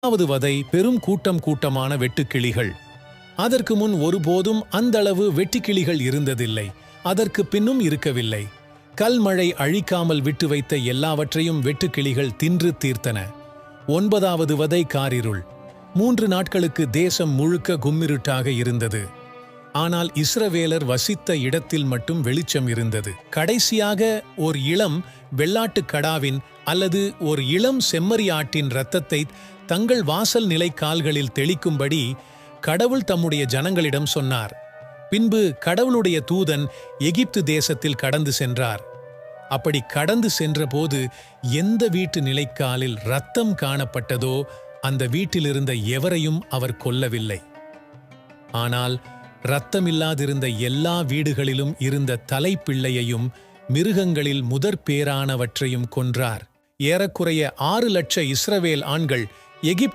முதலாவது வதை பெரும் கூட்டமான வெட்டுக்கிளிகள். அதற்கு முன் ஒருபோதும் அந்தளவு வெட்டுக்கிளிகள் இருந்ததில்லை. அதற்கு பின்னும் இருக்கவில்லை. கல்மழை அழிக்காமல் விட்டு வைத்த எல்லாவற்றையும் வெட்டுக்கிளிகள் தின்று தீர்த்தன. 9வது வதை காரிருள். 3 நாட்களுக்கு தேசம் முழுக்க கும்மிருட்டாக இருந்தது. ஆனால் இஸ்ரவேலர் வசித்த இடத்தில் மட்டும் வெளிச்சம் இருந்தது. கடைசியாக ஓர் இளம் வெள்ளாட்டுக் கடாவின் அல்லது ஓர் இளம் செம்மறியாட்டின் இரத்தத்தை தங்கள் வாசல் நிலை கால்களில் தெளிக்கும்படி கடவுள் தம்முடைய ஜனங்களிடம் சொன்னார். பின்பு கடவுளுடைய தூதன் எகிப்து தேசத்தில் கடந்து சென்றார். அப்படி கடந்து சென்றபோது எந்த வீட்டு நிலைக்காலில் இரத்தம் காணப்பட்டதோ அந்த வீட்டிலிருந்த எவரையும் அவர் கொல்லவில்லை. ஆனால் இரத்தமில்லாதிருந்த எல்லா வீடுகளிலும் இருந்த தலைப்பிள்ளையையும் மிருகங்களில் முதற்பேறானவற்றையும் கொன்றார். ஏறக்குறைய 6 லட்ச இஸ்ரவேல் ஆண்கள் எகிப்து